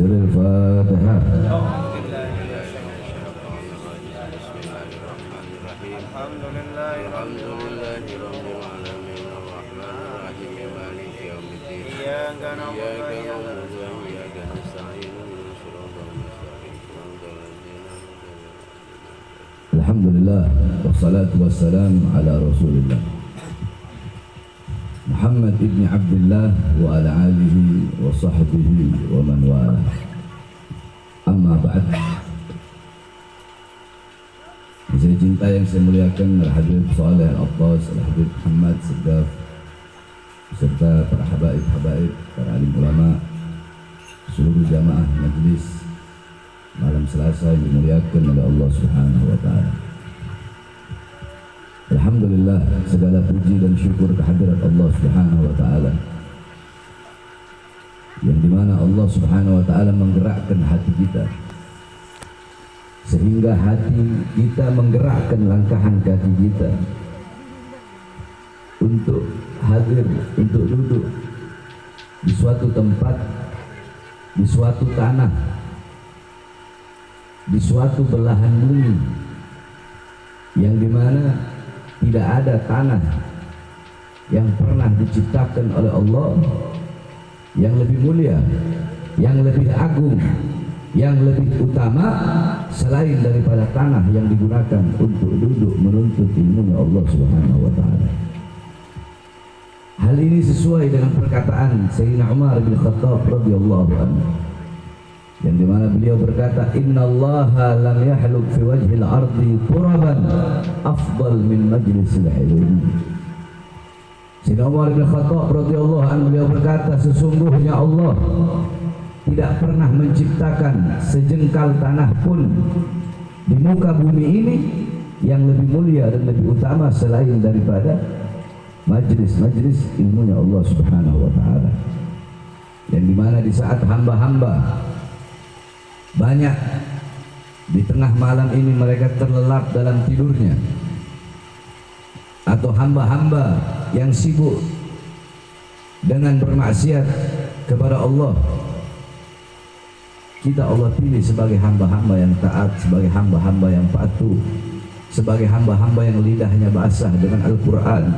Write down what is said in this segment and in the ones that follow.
سر الفاتحة. الحمد لله رب العالمين الرحمن الرحيم مالك يوم الدين إياك نعبد وإياك نستعين صراط المستقيم صراط الذين أنعمت عليهم. الحمد لله والصلاة والسلام على رسول الله محمد ibn Abdullah wa ala alihi wa sahbihi wa man wala. Amma ba'd. Saya cinta yang saya muliakan Al-Habib Saleh Al-Abbas, Al-Habib Muhammad Segaf, serta para habaib-habaib, para alim ulama, seluruh jamaah majlis malam Selasa yang dimuliakan oleh Allah Subhanahu wa taala. Alhamdulillah, segala puji dan syukur kehadirat Allah Subhanahu wa taala, yang dimana Allah Subhanahu wa taala menggerakkan hati kita, sehingga hati kita menggerakkan langkahan kaki kita untuk hadir, untuk duduk di suatu tempat, di suatu tanah, di suatu belahan bumi yang dimana tidak ada tanah yang pernah diciptakan oleh Allah yang lebih mulia, yang lebih agung, yang lebih utama selain daripada tanah yang digunakan untuk duduk menuntut ilmunya Allah Subhanahu wa taala. Hal ini sesuai dengan perkataan Sayyidina Umar bin Khattab radhiyallahu anhu, yang dimana beliau berkata, innallaha lam yahluk fi wajhil ardi turaban afdal min majlisil ilmi. Sayyidina Umar bin Khattab radhiyallahu anhu beliau berkata, sesungguhnya Allah tidak pernah menciptakan sejengkal tanah pun di muka bumi ini yang lebih mulia dan lebih utama selain daripada majlis-majlis ilmunya Allah Subhanahu wa taala. Yang dimana di saat hamba-hamba banyak di tengah malam ini mereka terlelap dalam tidurnya, atau hamba-hamba yang sibuk dengan bermaksiat kepada Allah, kita Allah pilih sebagai hamba-hamba yang taat, sebagai hamba-hamba yang patuh, sebagai hamba-hamba yang lidahnya basah dengan Al-Quran,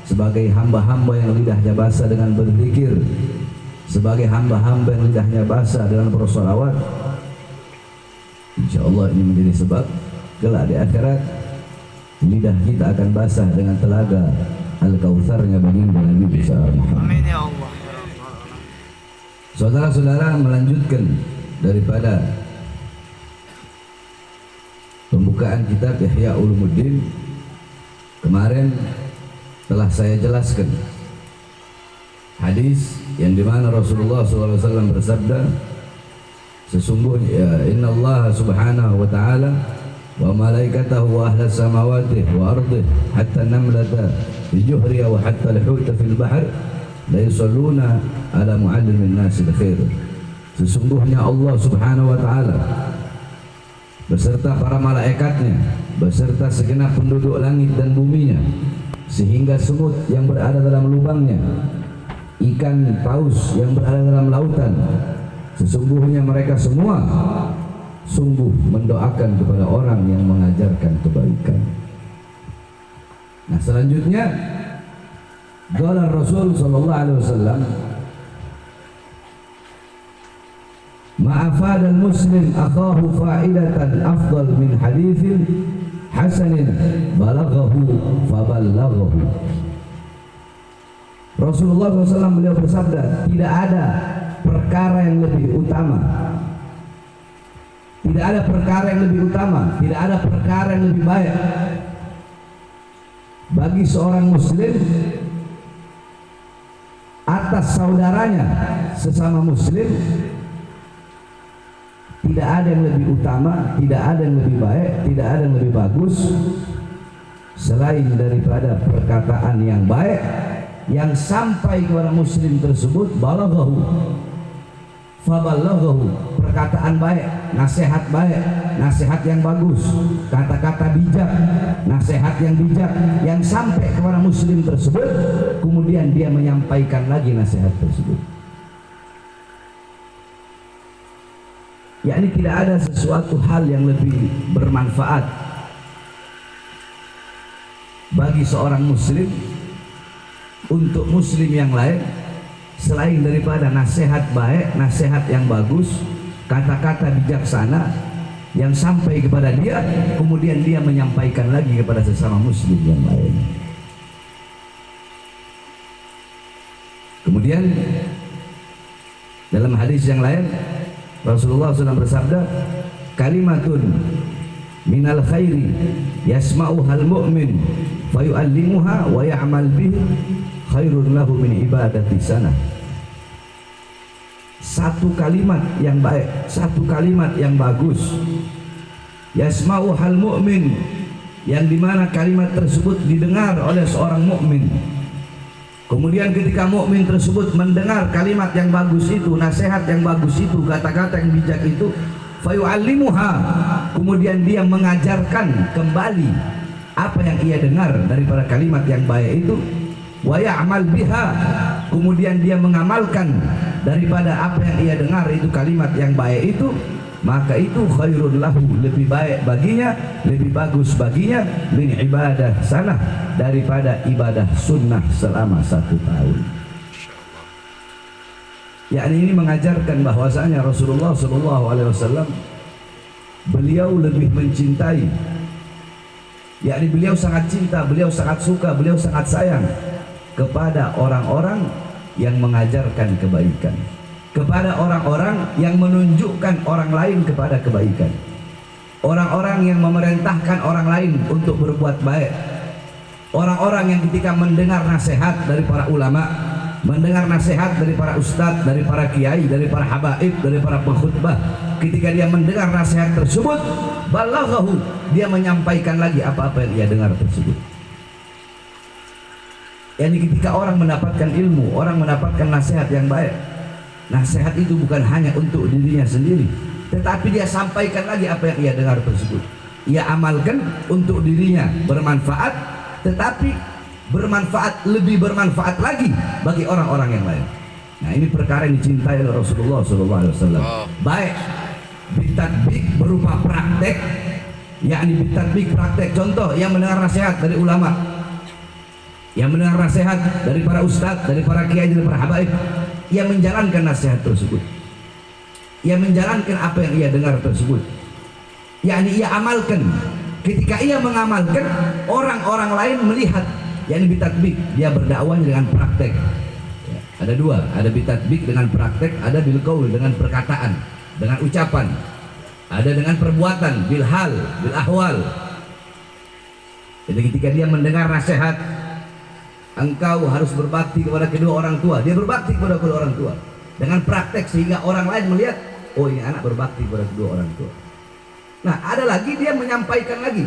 sebagai hamba-hamba yang lidahnya basah dengan berzikir, sebagai hamba-hamba yang lidahnya basah dengan bersolawat. InsyaAllah ini menjadi sebab kelak di akhirat lidah kita akan basah dengan telaga Al-Kautsarnya baginda Nabi besar Muhammad. Amin ya Allah. Saudara-saudara, melanjutkan daripada pembukaan kitab Ihya Ulumuddin, kemarin telah saya jelaskan hadis yang dimana Rasulullah SAW bersabda, sesungguhnya innallaha subhanahu wa ta'ala wa malaikatahu wa ahla samawati wa ardih hatta namlata fi juhriya wa hatta al-huta fil bahr la yusalluna ala muallimin nasi al-khair. Sesungguhnya Allah Subhanahu wa ta'ala beserta para malaikatnya, beserta segenap penduduk langit dan buminya, sehingga semut yang berada dalam lubangnya, ikan paus yang berada dalam lautan, sesungguhnya mereka semua sungguh mendoakan kepada orang yang mengajarkan kebaikan. Nah, selanjutnya qala Rasul sallallahu alaihi wasallam, ma'afadal muslim akhahu fa'idatan afdal min hadithin hasanin balaghahu faballaghahu. Rasulullah SAW beliau bersabda, tidak ada perkara yang lebih utama, tidak ada perkara yang lebih utama, tidak ada perkara yang lebih baik bagi seorang muslim atas saudaranya sesama muslim. Tidak ada yang lebih utama, tidak ada yang lebih baik, tidak ada yang lebih bagus selain daripada perkataan yang baik yang sampai kepada muslim tersebut, balaghahu faballaghahu, perkataan baik, nasihat baik, nasihat yang bagus, kata-kata bijak, nasihat yang bijak yang sampai kepada muslim tersebut, kemudian dia menyampaikan lagi nasihat tersebut. yakni tidak ada sesuatu hal yang lebih bermanfaat bagi seorang muslim untuk muslim yang lain selain daripada nasihat baik, nasihat yang bagus, kata-kata bijaksana yang sampai kepada dia, kemudian dia menyampaikan lagi kepada sesama muslim yang lain. Kemudian dalam hadis yang lain Rasulullah SAW bersabda, kalimatun minal khairi yasma'uhal mu'min fayu'allimuha wa ya'mal bihi khairun lahu min ibadati sana. Satu kalimat yang baik, satu kalimat yang bagus, yasma'uhal mu'min, yang dimana kalimat tersebut didengar oleh seorang mukmin. Kemudian ketika mukmin tersebut mendengar kalimat yang bagus itu, nasihat yang bagus itu, kata-kata yang bijak itu, fayu'allimuha, kemudian dia mengajarkan kembali apa yang ia dengar daripada kalimat yang baik itu, wa ya'mal biha, kemudian dia mengamalkan daripada apa yang ia dengar itu kalimat yang baik itu, maka itu khairun lahu, lebih baik baginya, lebih bagus baginya, min ibadah sanah, daripada ibadah sunnah selama 1 tahun. Yakni ini mengajarkan bahwasanya Rasulullah SAW beliau lebih mencintai, yakni beliau sangat cinta, beliau sangat suka, beliau sangat sayang kepada orang-orang yang mengajarkan kebaikan, kepada orang-orang yang menunjukkan orang lain kepada kebaikan, orang-orang yang memerintahkan orang lain untuk berbuat baik, orang-orang yang ketika mendengar nasihat dari para ulama, mendengar nasihat dari para ustadz, dari para kiai, dari para habaib, dari para pengkhutbah, ketika dia mendengar nasihat tersebut, balaghahu, dia menyampaikan lagi apa-apa yang ia dengar tersebut. Yani ketika orang mendapatkan ilmu, orang mendapatkan nasihat yang baik, nasihat itu bukan hanya untuk dirinya sendiri, tetapi dia sampaikan lagi apa yang ia dengar tersebut. Ia amalkan untuk dirinya bermanfaat, tetapi bermanfaat, lebih bermanfaat lagi bagi orang-orang yang lain. Nah, ini perkara yang dicintai oleh Rasulullah SAW. Baik bitatbik berupa praktek, yakni bitatbik praktek. Contoh, yang mendengar nasihat dari ulama, yang mendengar nasihat dari para ustadz, dari para kiai, dari para habaib, ia menjalankan nasihat tersebut, ia menjalankan apa yang ia dengar tersebut, yakni ia amalkan. Ketika ia mengamalkan, orang-orang lain melihat, yakni bitatbik, dia berdakwah dengan praktek. Ya, ada dua, ada bitatbik dengan praktek, ada bilqaul dengan perkataan, dengan ucapan, ada dengan perbuatan, bilhal, bil ahwal. Jadi ketika dia mendengar nasihat, engkau harus berbakti kepada kedua orang tua, dia berbakti kepada kedua orang tua dengan praktek, sehingga orang lain melihat, oh ini anak berbakti kepada kedua orang tua. Nah, ada lagi dia menyampaikan lagi,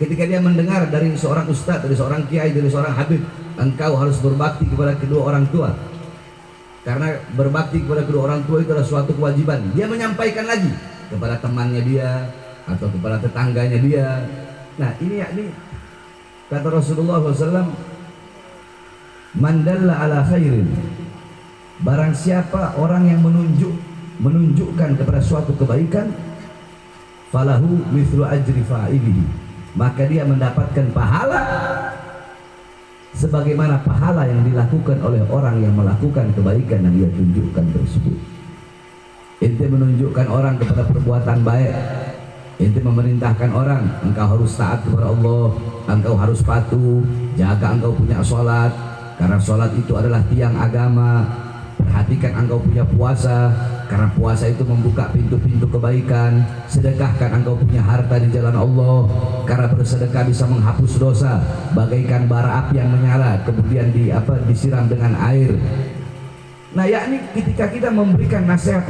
ketika dia mendengar dari seorang ustadz, dari seorang kiai, dari seorang habib, engkau harus berbakti kepada kedua orang tua, karena berbakti kepada kedua orang tua itu adalah suatu kewajiban. Dia menyampaikan lagi kepada temannya dia atau kepada tetangganya dia. Nah, ini yakni kata Rasulullah SAW, man dalla ala khairin, barang siapa orang yang menunjukkan kepada suatu kebaikan, falahu mithlu ajri fa'ilihi, maka dia mendapatkan pahala sebagaimana pahala yang dilakukan oleh orang yang melakukan kebaikan yang dia tunjukkan tersebut. Ente menunjukkan orang kepada perbuatan baik, ente memerintahkan orang, engkau harus taat kepada Allah, engkau harus patuh, jaga engkau punya sholat, karena sholat itu adalah tiang agama. Perhatikan engkau punya puasa, karena puasa itu membuka pintu-pintu kebaikan. Sedekahkan engkau punya harta di jalan Allah, karena bersedekah bisa menghapus dosa, bagaikan bara api yang menyala kemudian disiram dengan air. Nah, yakni ketika kita memberikan nasihat,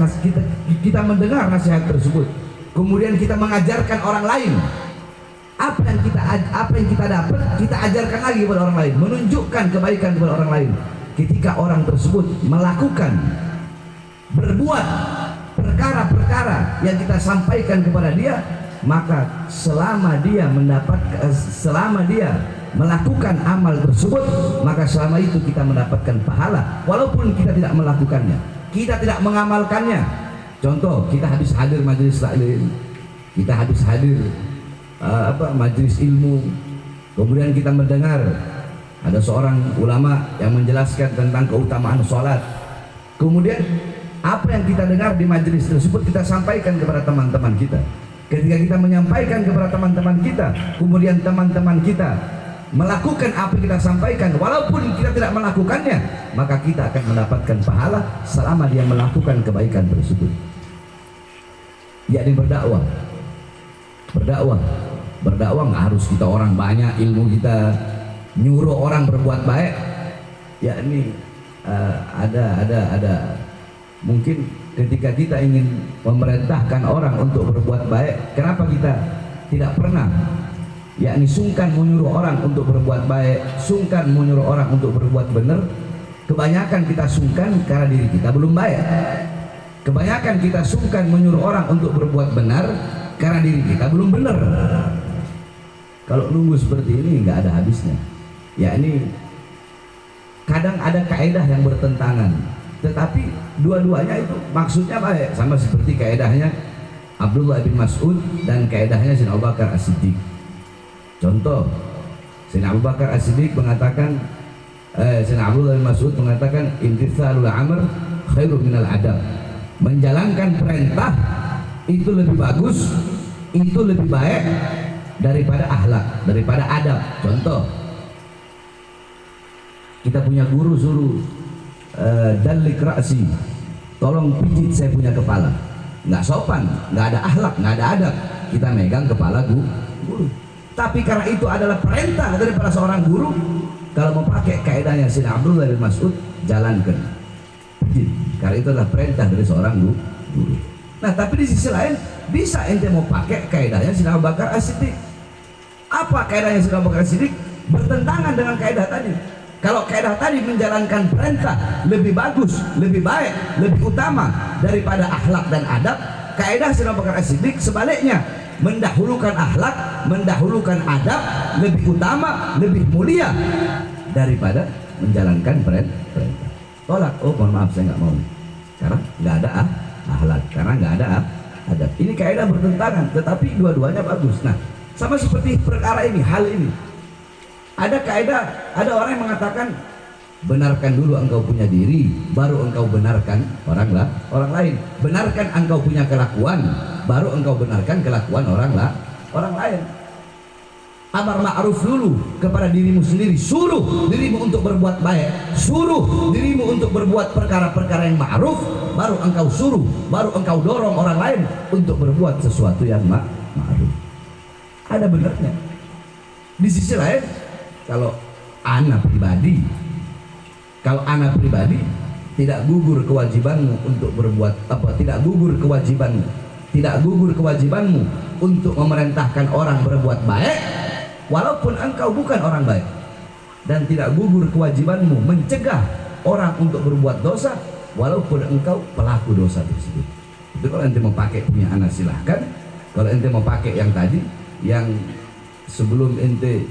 kita mendengar nasihat tersebut, kemudian kita mengajarkan orang lain, apa yang kita dapat, kita ajarkan lagi kepada orang lain, menunjukkan kebaikan kepada orang lain. Ketika orang tersebut melakukan, berbuat perkara-perkara yang kita sampaikan kepada dia, maka selama dia melakukan amal tersebut, maka selama itu kita mendapatkan pahala, walaupun kita tidak melakukannya, kita tidak mengamalkannya, Contoh, kita habis hadir majelis taklim, kita habis hadir majelis ilmu, kemudian kita mendengar ada seorang ulama yang menjelaskan tentang keutamaan sholat. Kemudian apa yang kita dengar di majelis tersebut kita sampaikan kepada teman-teman kita. Ketika kita menyampaikan kepada teman-teman kita, kemudian teman-teman kita melakukan apa yang kita sampaikan, walaupun kita tidak melakukannya, maka kita akan mendapatkan pahala selama dia melakukan kebaikan tersebut. Yakni berdakwah. Berdakwah nggak harus kita orang banyak ilmu kita, nyuruh orang berbuat baik. Yakni ada mungkin ketika kita ingin memerintahkan orang untuk berbuat baik, kenapa kita tidak pernah yakni sungkan menyuruh orang untuk berbuat baik, sungkan menyuruh orang untuk berbuat benar? Kebanyakan kita sungkan karena diri kita belum baik. Kebanyakan kita sungkan menyuruh orang untuk berbuat benar karena diri kita belum benar. Kalau nunggu seperti ini nggak ada habisnya. Yakni kadang ada kaedah yang bertentangan, tetapi dua-duanya itu maksudnya baik, sama seperti kaedahnya Abdullah bin Mas'ud dan kaedahnya Sayyidina Abu Bakar As-Siddiq. Contoh, Sayyidina Abu Bakar As-Siddiq mengatakan, Sayyidina Abdullah bin Mas'ud mengatakan, imtithalul amr khairu minal adab. Menjalankan perintah itu lebih bagus, itu lebih baik daripada akhlak, daripada adab. Contoh, kita punya guru suruh dalik ra'si, tolong pijit saya punya kepala. Nggak sopan, nggak ada akhlak, nggak ada adab, kita megang kepala guru. Tapi karena itu adalah perintah daripada seorang guru, kalau mau pakai kaidahnya Sayyidina Abdullah bin Mas'ud, jalankan pijit, karena itu adalah perintah dari seorang guru. Nah, tapi di sisi lain bisa ente mau pakai kaidahnya Sayyidina Abu Bakar As-Siddiq. Apa kaidahnya Sayyidina Abu Bakar As-Siddiq? Bertentangan dengan kaidah tadi. Kalau kaidah tadi menjalankan perintah lebih bagus, lebih baik, lebih utama daripada akhlak dan adab, kaidah Sayyidina Abu Bakar As-Siddiq sebaliknya, mendahulukan akhlak, mendahulukan adab, lebih utama, lebih mulia daripada menjalankan perintah. Tolak, oh mohon maaf saya nggak mau, karena nggak ada akhlak, karena nggak ada adab. Ini kaidah bertentangan, tetapi dua-duanya bagus. Nah, sama seperti perkara ini, hal ini. Ada kaidah, ada orang yang mengatakan benarkan dulu engkau punya diri, baru engkau benarkan orang lain. Benarkan engkau punya kelakuan, baru engkau benarkan kelakuan orang lain. Amar ma'ruf dulu kepada dirimu sendiri, suruh dirimu untuk berbuat baik, suruh dirimu untuk berbuat perkara-perkara yang ma'ruf, baru engkau suruh, baru engkau dorong orang lain untuk berbuat sesuatu yang ma'ruf. Ada benarnya. Di sisi lain, kalau anak pribadi tidak gugur kewajibanmu untuk berbuat apa, tidak gugur kewajibanmu untuk memerintahkan orang berbuat baik, walaupun engkau bukan orang baik, dan tidak gugur kewajibanmu mencegah orang untuk berbuat dosa, walaupun engkau pelaku dosa tersebut. Itu kalau ente mau pakai punya anak silahkan. Kalau ente mau pakai yang tadi, yang sebelum ente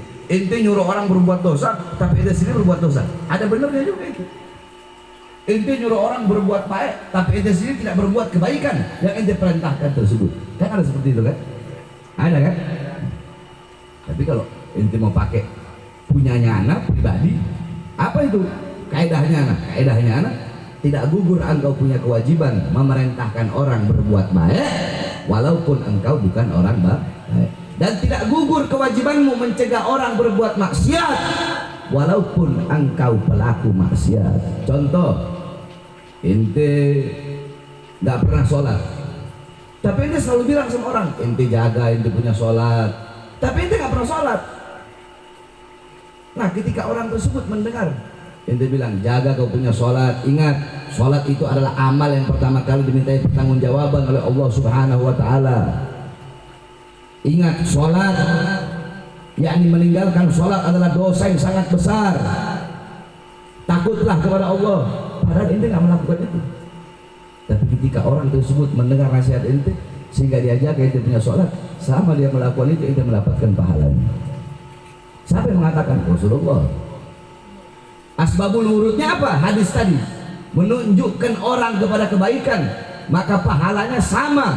nyuruh orang berbuat dosa, tapi ente sendiri berbuat dosa, ada benarnya juga itu. Ente nyuruh orang berbuat baik, tapi ente sendiri tidak berbuat kebaikan yang ente perintahkan tersebut. Kan ada seperti itu kan? Ada kan? Tapi kalau ente mau pakai punyanya anak pribadi, apa itu kaidahnya anak? Kaidahnya anak, tidak gugur engkau punya kewajiban memerintahkan orang berbuat baik, walaupun engkau bukan orang baik. Dan tidak gugur kewajibanmu mencegah orang berbuat maksiat, walaupun engkau pelaku maksiat. Contoh, ente nggak pernah sholat, tapi ente selalu bilang sama orang, ente jaga, ente punya sholat, tapi ente nggak pernah sholat. Nah, ketika orang tersebut mendengar ente bilang jaga kau punya sholat, ingat sholat itu adalah amal yang pertama kali dimintai pertanggungjawaban oleh Allah Subhanahu wa Ta'ala. Ingat, sholat, yakni meninggalkan sholat adalah dosa yang sangat besar. Takutlah kepada Allah, padahal ente nggak melakukan itu. Tapi ketika orang tersebut mendengar nasihat ente sehingga dia jaga ente punya sholat, sama dia melakukan itu, ente mendapatkan pahalanya. Siapa yang mengatakan? Rasulullah. Asbabul wurudnya apa? Hadis tadi menunjukkan orang kepada kebaikan, maka pahalanya sama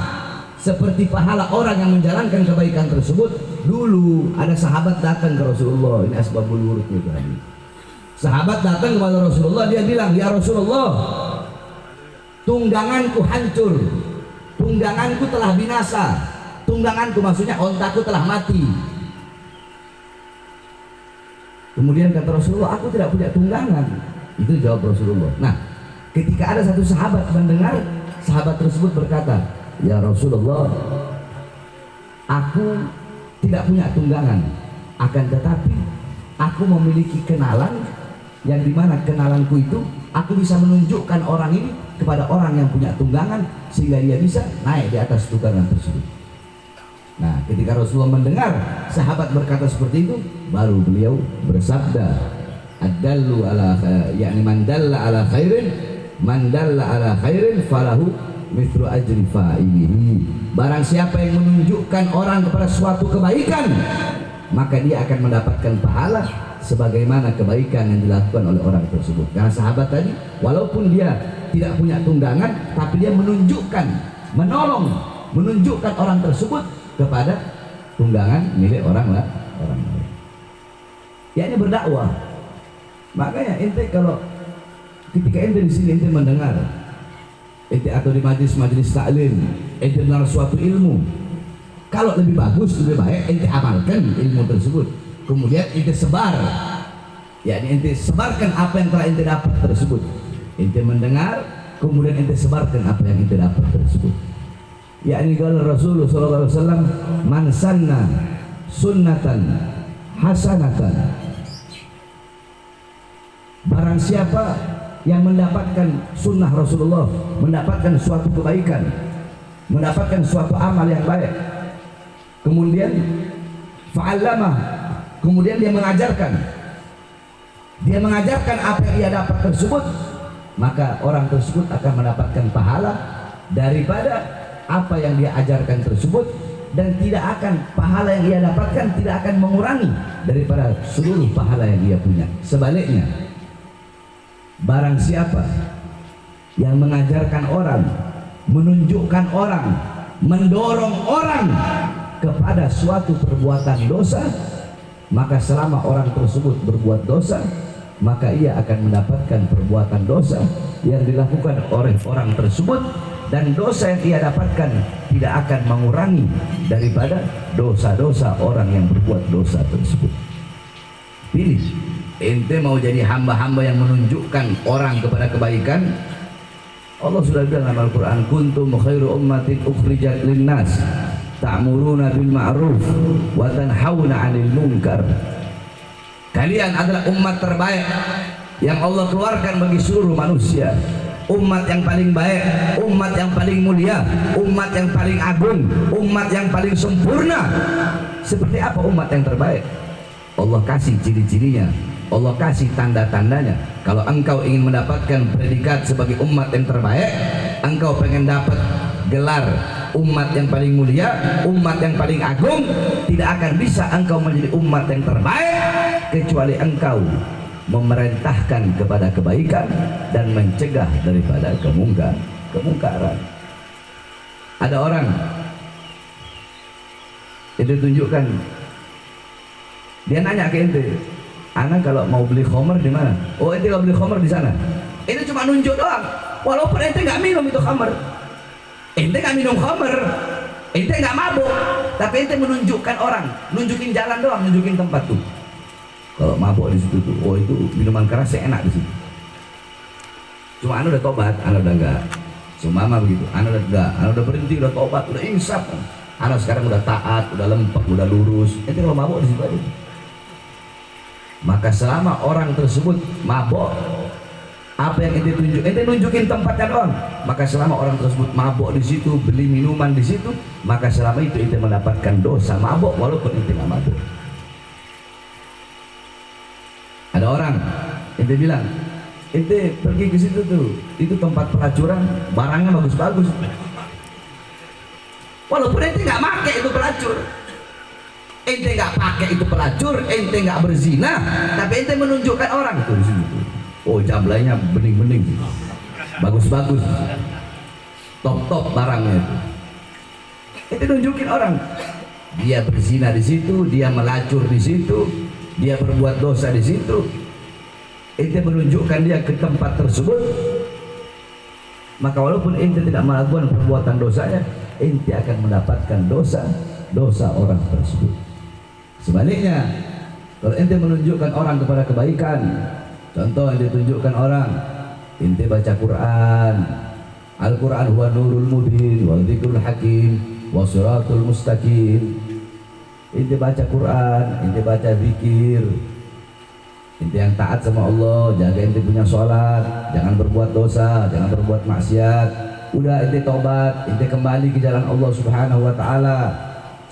seperti pahala orang yang menjalankan kebaikan tersebut. Dulu ada sahabat datang ke Rasulullah, ini asbabul wurud itu. Sahabat datang kepada Rasulullah, dia bilang, ya Rasulullah, tungganganku hancur, tungganganku telah binasa. Tungganganku maksudnya ontaku telah mati. Kemudian kata Rasulullah, aku tidak punya tunggangan. Itu jawab Rasulullah. Nah, ketika ada satu sahabat mendengar, sahabat tersebut berkata, ya Rasulullah, aku tidak punya tunggangan, akan tetapi aku memiliki kenalan, yang dimana kenalanku itu aku bisa menunjukkan orang ini kepada orang yang punya tunggangan, sehingga dia bisa naik di atas tunggangan tersebut. Nah, ketika Rasulullah mendengar sahabat berkata seperti itu, baru beliau bersabda, ad-dallu ala yakni man dalla ala khairin, man dalla ala khairin falahu mithlu ajri fa'ilihi. Barang siapa yang menunjukkan orang kepada suatu kebaikan, maka dia akan mendapatkan pahala sebagaimana kebaikan yang dilakukan oleh orang tersebut. Karena sahabat tadi, walaupun dia tidak punya tunggangan, tapi dia menunjukkan, menolong, menunjukkan orang tersebut kepada tunggangan milik orang lain. Ya, ini berdakwah. Makanya ente kalau ketika ente di sini ente mendengar, ente atau di majelis taklim, ente dengar suatu ilmu, kalau lebih bagus, lebih baik ente amalkan ilmu tersebut, kemudian ente sebar. Ya, ente sebarkan apa yang telah ente dapat tersebut. Ente mendengar, kemudian ente sebarkan apa yang ente dapat tersebut. Yakni kalau Rasulullah SAW, man sanna sunnatan hasanatan, barang siapa yang mendapatkan sunnah Rasulullah, mendapatkan suatu kebaikan, mendapatkan suatu amal yang baik, kemudian fa'allamah, kemudian dia mengajarkan apa yang ia dapat tersebut, maka orang tersebut akan mendapatkan pahala daripada apa yang dia ajarkan tersebut, dan tidak akan, pahala yang ia dapatkan tidak akan mengurangi daripada seluruh pahala yang ia punya. Sebaliknya, barang siapa yang mengajarkan orang, menunjukkan orang, mendorong orang kepada suatu perbuatan dosa, maka selama orang tersebut berbuat dosa, maka ia akan mendapatkan perbuatan dosa yang dilakukan oleh orang tersebut, dan dosa yang ia dapatkan tidak akan mengurangi daripada dosa-dosa orang yang berbuat dosa tersebut. Pilih, ente mau jadi hamba-hamba yang menunjukkan orang kepada kebaikan. Allah sudah bilang dalam Al-Quran, kuntum khairu ummatin ukhrijat linnas ta'muruna bil ma'ruf wa tanhauna 'anil munkar. Kalian adalah umat terbaik yang Allah keluarkan bagi seluruh manusia. Umat yang paling baik, umat yang paling mulia, umat yang paling agung, umat yang paling sempurna. Seperti apa umat yang terbaik? Allah kasih ciri-cirinya, Allah kasih tanda-tandanya. Kalau engkau ingin mendapatkan predikat sebagai umat yang terbaik, engkau pengen dapat gelar umat yang paling mulia, umat yang paling agung, tidak akan bisa engkau menjadi umat yang terbaik kecuali engkau memerintahkan kepada kebaikan dan mencegah daripada kemungkaran. Ada orang itu tunjukkan, dia nanya ke ente, ana kalau mau beli khamr di mana? Oh, ente kalau beli khamr di sana. Itu cuma nunjuk doang, walaupun ente nggak minum itu khamr, ente nggak minum khamr, ente nggak mabuk, tapi ente menunjukkan orang, nunjukin jalan doang, nunjukin tempat tuh. Kalau mabuk di situ tuh, oh itu minuman keras enak di situ. Cuma anda udah tobat, anda udah enggak. Sumama begitu, anda udah enggak, anda udah berhenti, udah tobat, udah insaf. Anda sekarang udah taat, udah lempek, udah lurus. Itu kalau mabuk di situ aja. Maka selama orang tersebut mabuk, apa yang ente tunjuk, ente nunjukin tempatnya doang. Maka selama orang tersebut mabuk di situ, beli minuman di situ, maka selama itu ente mendapatkan dosa mabuk walaupun ente nggak mabuk. Ada orang, ente bilang, ente pergi ke situ tuh, itu tempat pelacuran, barangnya bagus-bagus. Walaupun ente nggak pakai itu pelacur, ente nggak pakai itu pelacur, ente nggak berzina, tapi ente menunjukkan orang itu di situ. Oh, jamblainya bening-bening, bagus-bagus. top barangnya itu. Itu nunjukin orang, dia berzina di situ, dia melacur di situ, dia berbuat dosa di situ. Ente menunjukkan dia ke tempat tersebut, maka walaupun ente tidak melakukan perbuatan dosanya, ente akan mendapatkan dosa orang tersebut. Sebaliknya, kalau ente menunjukkan orang kepada kebaikan, contoh yang ditunjukkan orang, ente baca Quran, Al-Quran huwa nurul mubin wa dzikrul hakim wa siratul mustaqim. Ente baca Quran, ente baca zikir, ente yang taat sama Allah, jaga ente punya sholat, jangan berbuat dosa, jangan berbuat maksiat. Udah ente tobat, ente kembali ke jalan Allah Subhanahu wa taala.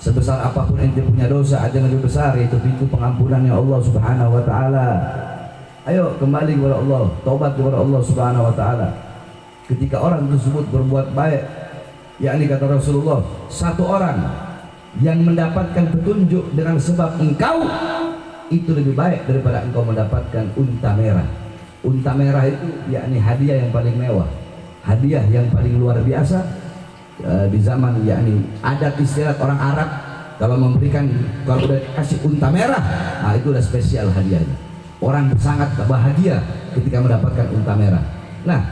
Sebesar apapun ente punya dosa, ada yang lebih besar, yaitu pintu pengampunannya Allah Subhanahu wa taala. Ayo kembali kepada Allah, taubat kepada Allah Subhanahu wa taala. Ketika orang tersebut berbuat baik, yakni kata Rasulullah, satu orang yang mendapatkan petunjuk dengan sebab engkau, itu lebih baik daripada engkau mendapatkan unta merah. Unta merah itu yakni hadiah yang paling mewah, hadiah yang paling luar biasa. Di zaman yakni adat istiadat orang Arab, kalau memberikan, kalau udah kasih unta merah, nah itu udah spesial hadiahnya. Orang sangat bahagia ketika mendapatkan unta merah. Nah,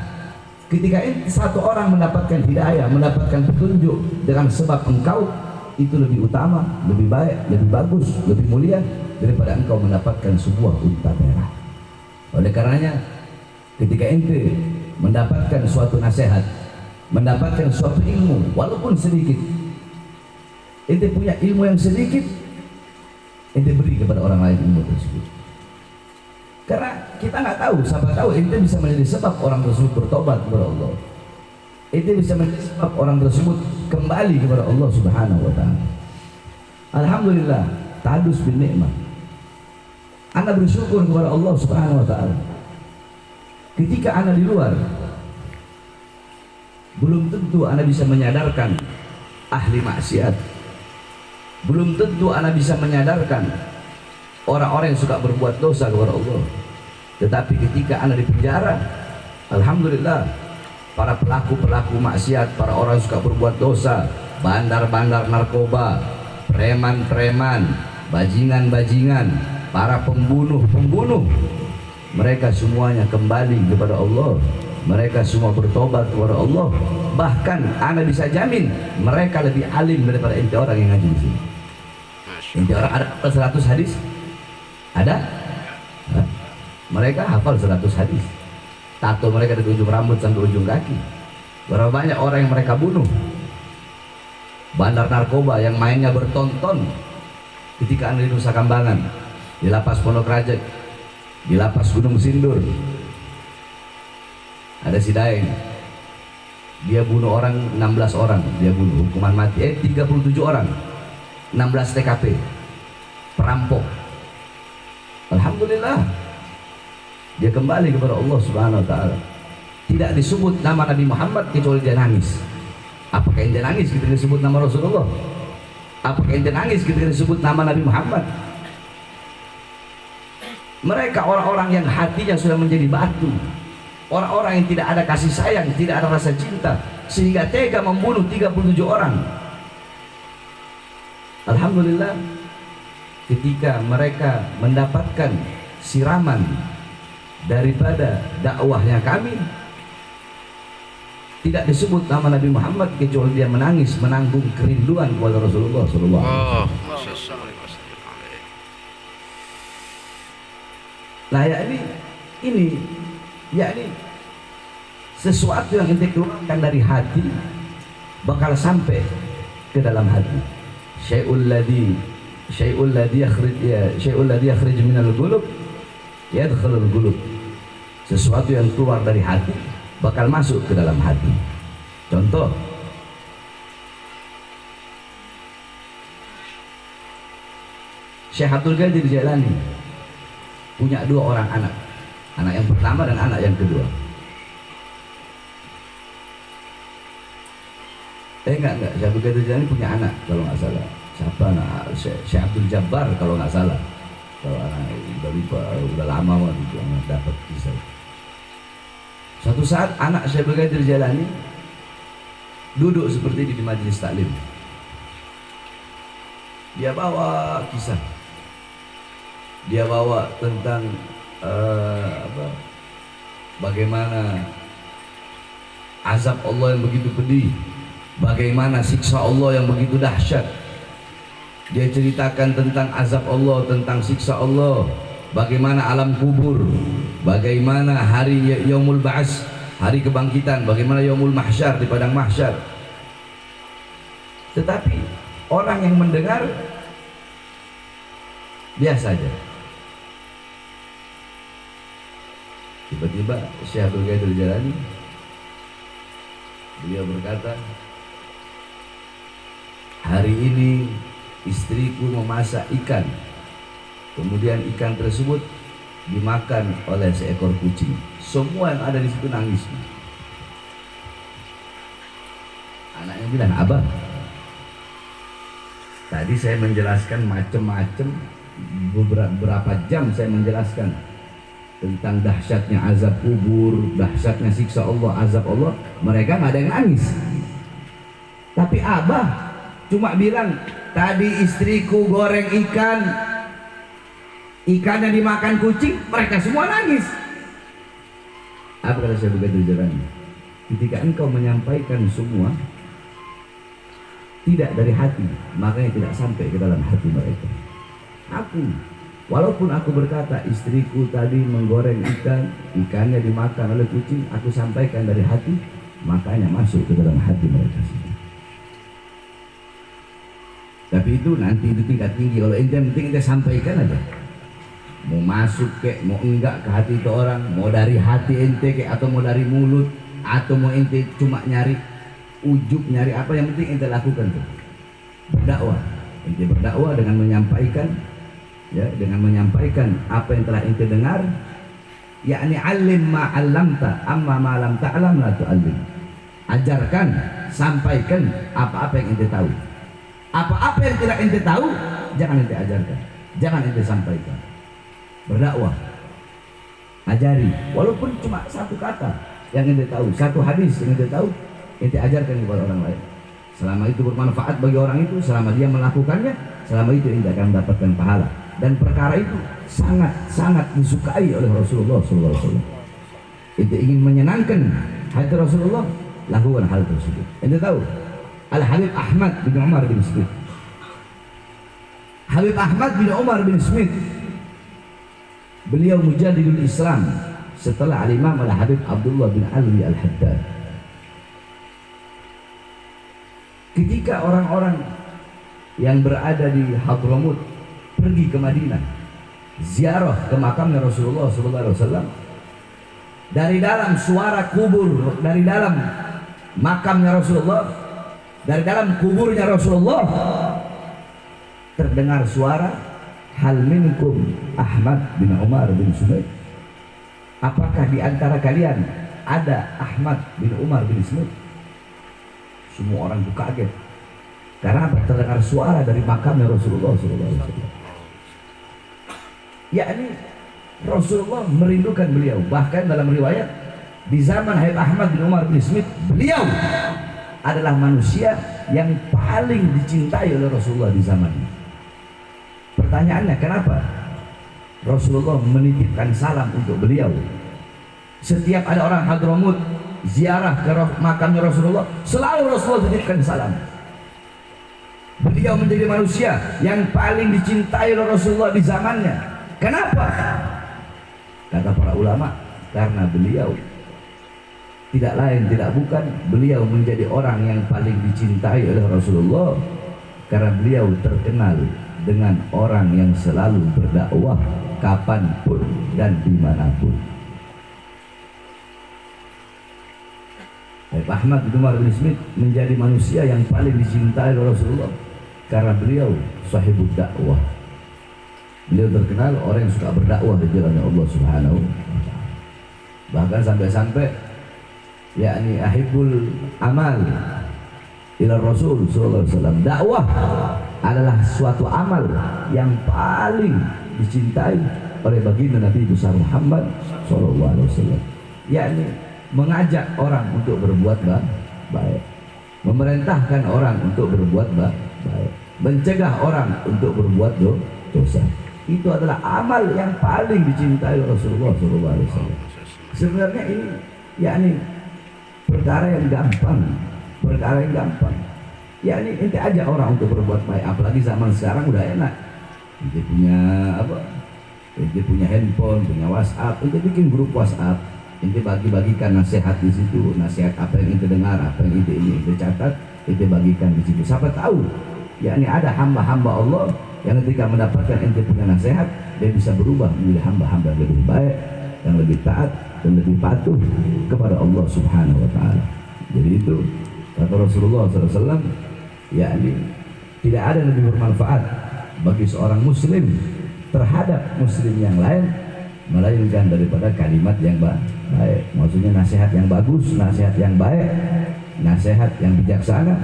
ketika satu orang mendapatkan hidayah, mendapatkan petunjuk dengan sebab engkau, itu lebih utama, lebih baik, lebih bagus, lebih mulia daripada engkau mendapatkan sebuah unta merah. Oleh karenanya, ketika ente mendapatkan suatu nasihat, mendapatkan suatu ilmu, walaupun sedikit, ente punya ilmu yang sedikit, ente beri kepada orang lain ilmu tersebut. Karena kita nggak tahu, siapa tahu ente bisa menjadi sebab orang tersebut bertobat kepada Allah. Ente bisa menjadi sebab orang tersebut kembali kepada Allah Subhanahu wa taala. Alhamdulillah, ta'adus bin nikmah. Anda bersyukur kepada Allah Subhanahu wa taala. Ketika Anda di luar, belum tentu Anda bisa menyadarkan ahli maksiat. Belum tentu Anda bisa menyadarkan orang-orang yang suka berbuat dosa kepada Allah. Tetapi ketika Anda di penjara, alhamdulillah, para pelaku-pelaku maksiat, para orang yang suka berbuat dosa, bandar-bandar narkoba, preman-preman, bajingan-bajingan, para pembunuh-pembunuh, mereka semuanya kembali kepada Allah. Mereka semua bertobat kepada Allah. Bahkan Anda bisa jamin mereka lebih alim daripada ente orang yang ngaji di sini. Ente orang ada 100 hadis? Ada? Hah? Mereka hafal 100 hadis. Tato mereka dari ujung rambut sampai ujung kaki. Berapa banyak orang yang mereka bunuh? Bandar narkoba yang mainnya bertonton. Ketika Anda di Nusa Kambangan, di lapas Pondok Raja, di lapas Gunung Sindur, ada si Daeng, dia bunuh orang 16 orang, dia bunuh hukuman mati, 37 orang, 16 TKP, perampok. Alhamdulillah, dia kembali kepada Allah Subhanahu wa taala. Tidak disebut nama Nabi Muhammad kecuali dia nangis. Apakah ente nangis ketika disebut nama Rasulullah? Apakah ente nangis ketika disebut nama Nabi Muhammad? Mereka orang-orang yang hatinya sudah menjadi batu, orang-orang yang tidak ada kasih sayang, tidak ada rasa cinta, sehingga tega membunuh 37 orang. Alhamdulillah, ketika mereka mendapatkan siraman daripada dakwahnya kami, tidak disebut nama Nabi Muhammad kecuali dia menangis, menanggung kerinduan kepada Rasulullah sallallahu alaihi wasallam. Nah, ini sesuatu yang ente keluarkan dari hati bakal sampai ke dalam hati. Syai'ul ladzi yakhrij minal qulub yadkhulul qulub. Sesuatu yang keluar dari hati bakal masuk ke dalam hati. Contoh, Syekh Abdul Qadir Jailani punya 2 orang anak, anak yang pertama dan anak yang kedua. Enggak, Syekh Abdul Qadir Jailani punya anak kalau nggak salah. Siapa? Syekh Abdul Jabbar kalau nggak salah. Kalau anak udah lama waktu yang dapat kisah. Suatu saat anak Syekh Abdul Qadir Jailani duduk seperti ini di majelis taklim. Dia bawa kisah, dia bawa tentang bagaimana azab Allah yang begitu pedih, bagaimana siksa Allah yang begitu dahsyat. Dia ceritakan tentang azab Allah, tentang siksa Allah, bagaimana alam kubur, bagaimana hari yaumul ba'ats, hari kebangkitan, bagaimana yaumul mahsyar, di padang mahsyar. Tetapi orang yang mendengar biasa aja. Tiba-tiba Syekh Abdul Qadir Jalani, beliau berkata, hari ini istriku memasak ikan, kemudian ikan tersebut dimakan oleh seekor kucing. Semua yang ada di situ nangis. Anaknya bilang, abah, tadi saya menjelaskan macam-macam, beberapa jam saya menjelaskan tentang dahsyatnya azab kubur, dahsyatnya siksa Allah, azab Allah. Mereka nggak ada yang nangis. Tapi abah cuma bilang, tadi istriku goreng ikan, ikannya dimakan kucing, mereka semua nangis. Apa kata saya begitu jalan? Ketika engkau menyampaikan semua tidak dari hati, makanya tidak sampai ke dalam hati mereka. Walaupun aku berkata istriku tadi menggoreng ikan, ikannya dimakan oleh kucing, aku sampaikan dari hati, makanya masuk ke dalam hati mereka sendiri. Tapi itu nanti itu tingkat tinggi. Kalau ente penting ente sampaikan aja. Mau masuk kek, mau enggak ke hati itu orang, mau dari hati ente kek, atau mau dari mulut, atau mau ente cuma nyari ujub, nyari apa, yang penting ente lakukan tuh. Berdakwah. Ente berdakwah dengan menyampaikan, ya, dengan menyampaikan apa yang telah ente dengar, yakni alim ma 'allamta amma ma lam ta'lam la tu'allim. Ajarkan, sampaikan apa-apa yang ente tahu. Apa-apa yang tidak ente tahu, jangan ente ajarkan, jangan ente sampaikan. Berdakwah, ajari, walaupun cuma satu kata yang ente tahu, satu hadis yang ente tahu, ente ajarkan kepada orang lain. Selama itu bermanfaat bagi orang itu, selama dia melakukannya, selama itu ente akan mendapatkan pahala. Dan perkara itu sangat-sangat disukai oleh Rasulullah SAW. Ente ingin menyenangkan hati Rasulullah, lakukan hal tersebut. Ente tahu Al-Habib Ahmad bin Umar bin Smith. Habib Ahmad bin Umar bin Smith, beliau mujadidul Islam setelah Al-Imam Al-Habib Abdullah bin Ali Al-Haddad. Ketika orang-orang yang berada di Hadramut pergi ke Madinah, ziarah ke makamnya Rasulullah SAW, dari dalam suara kubur, dari dalam makamnya Rasulullah, dari dalam kuburnya Rasulullah, terdengar suara, hal minkum Ahmad bin Umar bin Smith. Apakah di antara kalian ada Ahmad bin Umar bin Smith? Semua orang itu kaget. Karena apa? Terdengar suara dari makamnya Rasulullah SAW. Yakni Rasulullah merindukan beliau. Bahkan dalam riwayat, di zaman Habib Ahmad bin Umar bin Smith, beliau adalah manusia yang paling dicintai oleh Rasulullah di zamannya. Pertanyaannya, kenapa Rasulullah menitipkan salam untuk beliau? Setiap ada orang Hadramut ziarah ke makamnya Rasulullah, selalu Rasulullah titipkan salam. Beliau menjadi manusia yang paling dicintai oleh Rasulullah di zamannya. Kenapa? Kata para ulama, karena beliau tidak lain tidak bukan, beliau menjadi orang yang paling dicintai oleh Rasulullah karena beliau terkenal dengan orang yang selalu berdakwah kapanpun dan dimanapun. Ahmad bin Umar bin Smith menjadi manusia yang paling dicintai oleh Rasulullah karena beliau sahibud dakwah. Beliau terkenal orang yang suka berdakwah di jalannya Allah Subhanahu wa ta'ala. Bahkan sampai-sampai yakni ahibbul amal ila Rasul sallallahu alaihi wasallam. Dakwah adalah suatu amal yang paling dicintai oleh baginda Nabi besar Muhammad sallallahu alaihi wasallam. Yakni mengajak orang untuk berbuat baik. memerintahkan orang untuk berbuat baik, mencegah orang untuk berbuat dosa. Itu adalah amal yang paling dicintai Rasulullah SAW. Sebenarnya ini yakni perkara yang gampang, yakni ente ajak orang untuk berbuat baik. Apalagi zaman sekarang udah enak, ente punya apa, ente punya handphone, punya WhatsApp, ente bikin grup WhatsApp, ente bagi-bagikan nasihat di situ, nasihat apa yang ente dengar, apa yang ente catat, ente bagikan di situ. Siapa tahu yakni ada hamba-hamba Allah yang ketika mendapatkan ente punya nasihat, dia bisa berubah menjadi hamba-hamba yang lebih baik, yang lebih taat dan lebih patuh kepada Allah Subhanahu wa Ta'ala. Jadi itu kata Rasulullah SAW, yakni tidak ada yang lebih bermanfaat bagi seorang muslim terhadap muslim yang lain melainkan daripada kalimat yang baik. Maksudnya nasihat yang bagus, nasihat yang baik, nasihat yang bijaksana,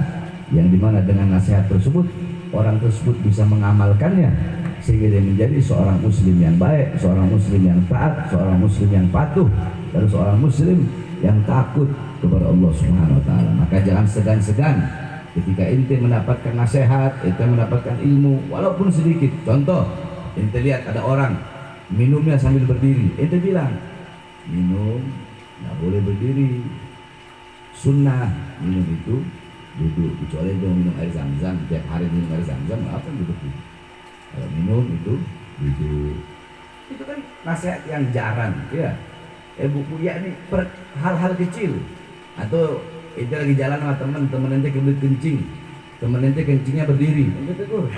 yang dimana dengan nasihat tersebut orang tersebut bisa mengamalkannya sehingga dia menjadi seorang muslim yang baik, seorang muslim yang taat, seorang muslim yang patuh, dan seorang muslim yang takut kepada Allah Subhanahu wa Ta'ala. Maka jangan segan-segan ketika ente mendapatkan nasihat, ente mendapatkan ilmu walaupun sedikit. Contoh, ente lihat ada orang minumnya sambil berdiri, ente bilang minum nggak boleh berdiri, sunnah minum itu duduk, kecuali ente minum air zam-zam, tiap hari minum air zam-zam, apa duduk. Kalau minum itu duduk. Itu kan nasihat yang jarang, ya. Bu ya ini hal-hal kecil. Atau ente lagi jalan sama temen ente kebelet kencing, temen ente kencingnya berdiri, ente tegur.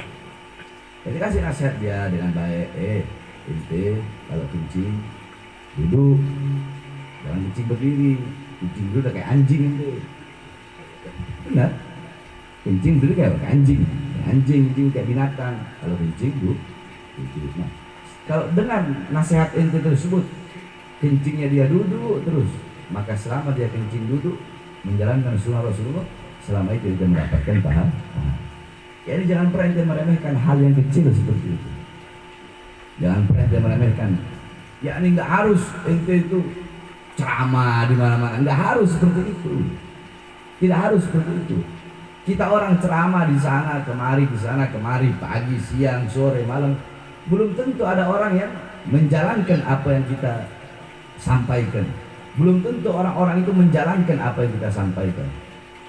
Jadi kasih nasihat dia dengan baik. Ente kalau kencing duduk, jangan kencing berdiri. Kencing dulu udah kayak anjing ente. Benar? Kencing dulu kayak anjing. Kencing kayak binatang. Kalau kencing duduk. Nah, kalau dengan nasihat ente tersebut kencingnya dia duduk terus, maka selama dia kencing duduk menjalankan sunnah Rasulullah, selama itu dia mendapatkan pahala. Jadi jangan pernah ente meremehkan hal yang kecil seperti itu. Jangan pernah ente meremehkan. Yakni nggak harus ente itu ceramah di mana-mana, nggak harus seperti itu. Tidak harus seperti itu. Kita orang ceramah di sana kemari, pagi, siang, sore, malam, belum tentu ada orang yang menjalankan apa yang kita sampaikan. Belum tentu orang-orang itu menjalankan apa yang kita sampaikan.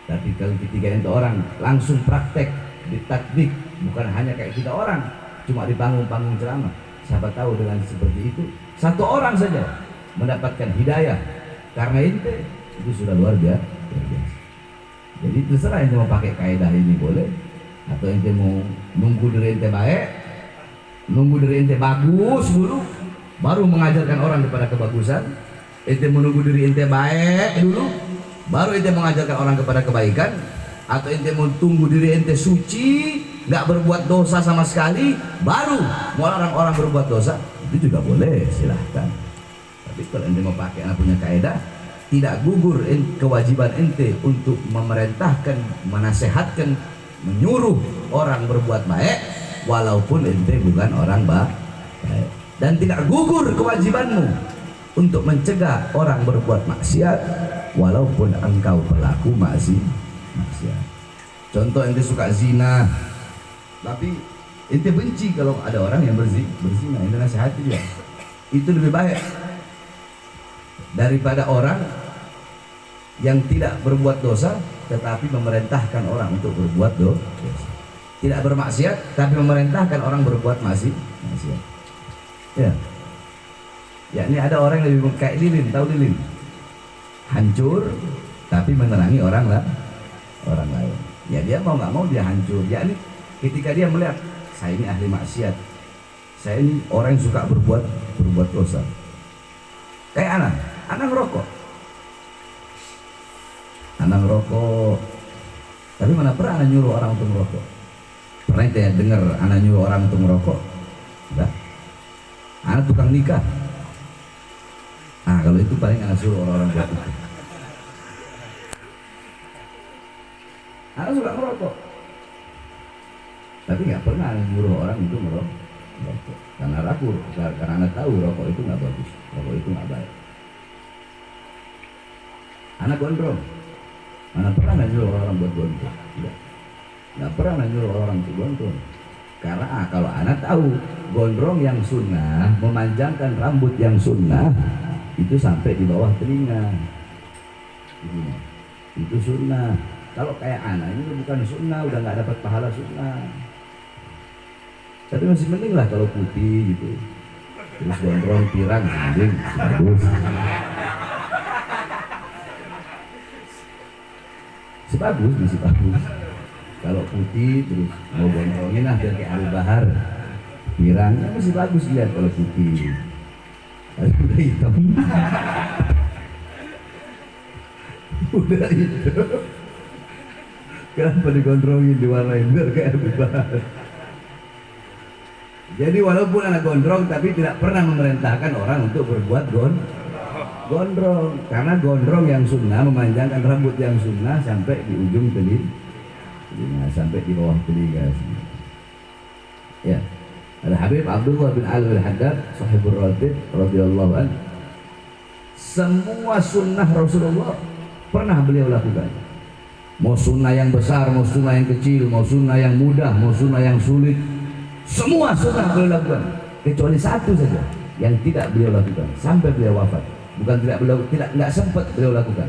Tapi kalau ketika itu orang langsung praktek di tatbik, bukan hanya kayak kita orang cuma di panggung-panggung ceramah, siapa tahu dengan seperti itu satu orang saja mendapatkan hidayah karena ente, itu sudah luar biasa. Jadi terserah ente mau pakai kaidah ini boleh, atau ente mau nunggu dari ente baik, nunggu dari ente bagus dulu baru mengajarkan orang kepada kebagusan. Ente menunggu diri ente baik dulu baru ente mengajarkan orang kepada kebaikan, atau ente mau tunggu diri ente suci, nggak berbuat dosa sama sekali, baru mau orang-orang berbuat dosa, itu juga boleh, silahkan. Tapi kalau ente mau pakai anak punya kaidah, tidak gugur kewajiban ente untuk memerintahkan, menasehatkan, menyuruh orang berbuat baik walaupun ente bukan orang baik, dan tidak gugur kewajibanmu untuk mencegah orang berbuat maksiat walaupun engkau pelaku maksiat. Contoh, ente suka zina tapi ente benci kalau ada orang yang berzina, ente nasihati dia, itu lebih baik daripada orang yang tidak berbuat dosa tetapi memerintahkan orang untuk berbuat dosa. Tidak bermaksiat tapi memerintahkan orang berbuat maksiat. Ya. Ya, ini ada orang yang lebih kayak lilin, tahu lilin? Hancur tapi menerangi orang lain. Ya dia mau nggak mau dia hancur. Ya ini ketika dia melihat saya ini ahli maksiat, saya ini orang yang suka berbuat dosa. Kayak anak ngerokok. Anak ngerokok. Tapi mana pernah anak nyuruh orang untuk ngerokok? Pernah saya dengar anak nyuruh orang untuk ngerokok? Enggak. Anak tukang nikah. Nah, kalau itu paling anak suruh orang-orang buat itu. Anak suka ngerokok. Tapi nggak pernah anak nyuruh orang untuk ngerokok. Karena anak tahu rokok itu nggak bagus, rokok itu nggak baik. Anak gondrong, Mana pernah nyuruh orang buat gondrong? Tidak. Nggak pernah nyuruh orang untuk gondrong. Karena kalau anak tahu gondrong yang sunnah, memanjangkan rambut yang sunnah itu sampai di bawah telinga. Itu sunnah. Kalau kayak anak ini bukan sunnah, udah nggak dapat pahala sunnah. Tapi masih mending lah kalau putih gitu. Terus gondrong pirang anjing bagus. Sebagus masih bagus. Kalau putih terus mau gondrongin lah biar kayak Abu Bahar pirang, ya masih bagus lihat kalau putih. Kalau udah hitam, udah hitam. Kenapa digondrongin diwarnain biar kayak Abu Bahar? Jadi walaupun anak gondrong tapi tidak pernah memerintahkan orang untuk berbuat gondrong, karena gondrong yang sunnah memanjangkan rambut yang sunnah sampai di ujung telinga, sampai di bawah telinga. Ya, Al Habib Abdullah bin Ali Al-Haddad sahibur Ratib radhiyallahu anhu, semua sunnah Rasulullah pernah beliau lakukan. Mau sunnah yang besar, mau sunnah yang kecil, mau sunnah yang mudah, mau sunnah yang sulit, semua sunnah beliau lakukan, kecuali satu saja yang tidak beliau lakukan sampai beliau wafat. Bukan tidak sempat beliau lakukan.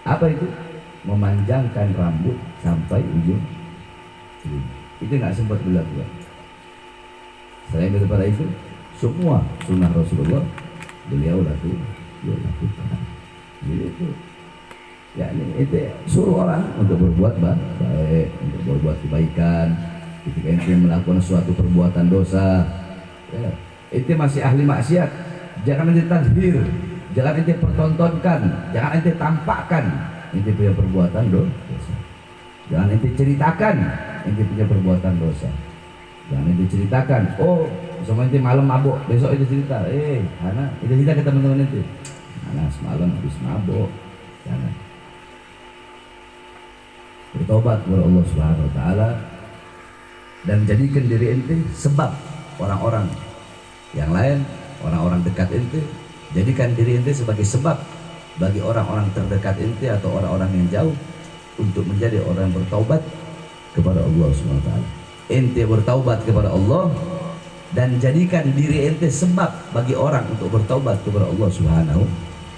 Apa itu? Memanjangkan rambut sampai ujung. Itu nggak sempat beliau lakukan. Selain daripada itu, semua sunnah Rasulullah beliau lakukan. Jadi itu, ya itu suruh orang untuk berbuat baik, untuk berbuat kebaikan. Ketika ente melakukan suatu perbuatan dosa, ya, ente masih ahli maksiat, jangan ente tazhir, jangan ente pertontonkan, jangan ente tampakkan ente punya perbuatan dosa. Jangan ente ceritakan ente punya perbuatan dosa. Jangan ente ceritakan, oh sama ente malam mabuk, besok ente cerita, Hana, ente cerita ke teman-teman ente, Hana semalam habis mabuk. Jangan. Bertobat kepada Allah Subhanahu Wa Taala dan jadikan diri ente sebab orang-orang yang lain, orang-orang dekat ente, jadikan diri ente sebagai sebab bagi orang-orang terdekat ente atau orang-orang yang jauh untuk menjadi orang yang bertaubat kepada Allah Subhanahu Wa Taala. Ente bertaubat kepada Allah dan jadikan diri ente sebab bagi orang untuk bertaubat kepada Allah Subhanahu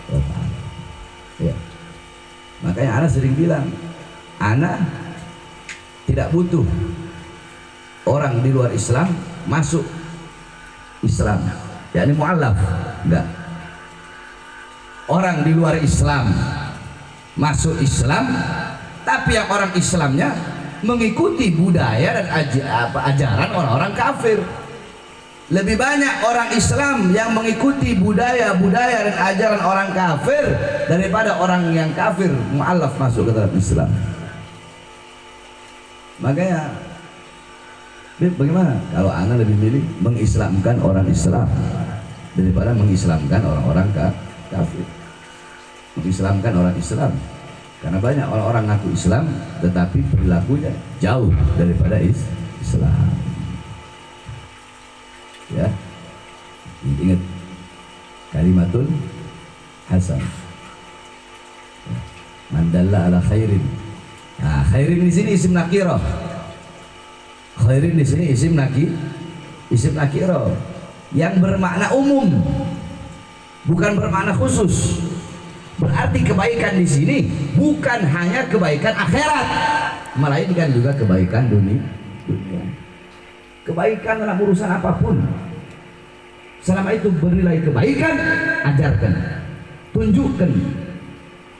Wa Taala. Ya. Makanya ana sering bilang, ana tidak butuh orang di luar Islam masuk Islam, yakni mu'allaf, enggak. Orang di luar Islam masuk Islam, tapi yang orang Islamnya mengikuti budaya dan ajaran orang-orang kafir. Lebih banyak orang Islam yang mengikuti budaya-budaya dan ajaran orang kafir daripada orang yang kafir mu'allaf masuk ke dalam Islam. Makanya bagaimana kalau ana lebih milih mengislamkan orang Islam daripada mengislamkan orang-orang kafir, mengislamkan orang Islam, karena banyak orang-orang ngaku Islam tetapi perilakunya jauh daripada Islam. Ya, ingat kalimatun hasan, mandalla ala khairin. Nah, khairin di sini isim nakirah. Khairin di sini isim nakirah yang bermakna umum, bukan bermakna khusus. Berarti kebaikan di sini bukan hanya kebaikan akhirat, melainkan juga kebaikan dunia. Kebaikan dalam urusan apapun, selama itu bernilai kebaikan, ajarkan, tunjukkan.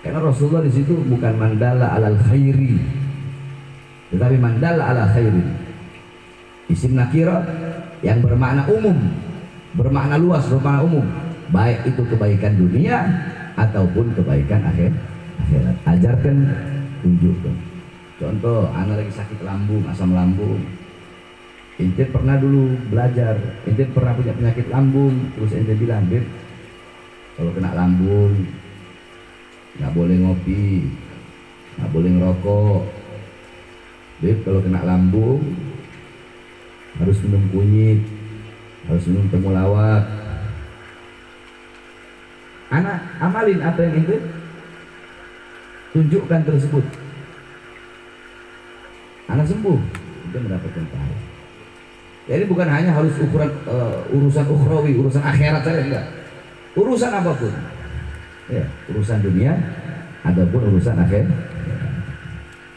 Karena Rasulullah di situ bukan mandala alal khairi, tetapi mandala ala khairin. Isim nakirah yang bermakna umum, bermakna luas, bermakna umum, baik itu kebaikan dunia ataupun kebaikan akhirat. Ajarkan, tunjukkan. Contoh, anak lagi sakit lambung, asam lambung. Ente pernah dulu belajar, ente pernah punya penyakit lambung, terus ente bilang, Beb, kalau kena lambung nggak boleh ngopi, nggak boleh ngerokok. Beb, kalau kena lambung harus minum kunyit, harus minum temulawak. Anak amalin apa yang ente? tunjukkan tersebut, anak sembuh, itu mendapatkan pahala. Jadi bukan hanya harus ukuran urusan ukhrawi, urusan akhirat saja, enggak. Urusan apapun, ya, urusan dunia, ataupun urusan akhir.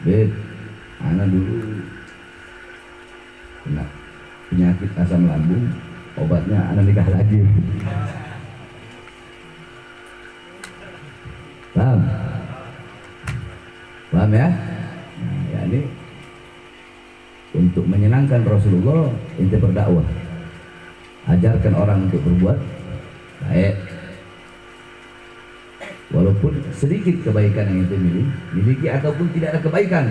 Beb, anak dulu kena penyakit asam lambung, obatnya anak nikah lagi. Paham? Paham ya? Nah, ya ini untuk menyenangkan Rasulullah, ente berdakwah, ajarkan orang untuk berbuat baik, walaupun sedikit kebaikan yang ente miliki ataupun tidak ada kebaikan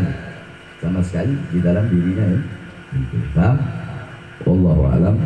sama sekali di dalam dirinya ya. Paham? Wallahu a'lam.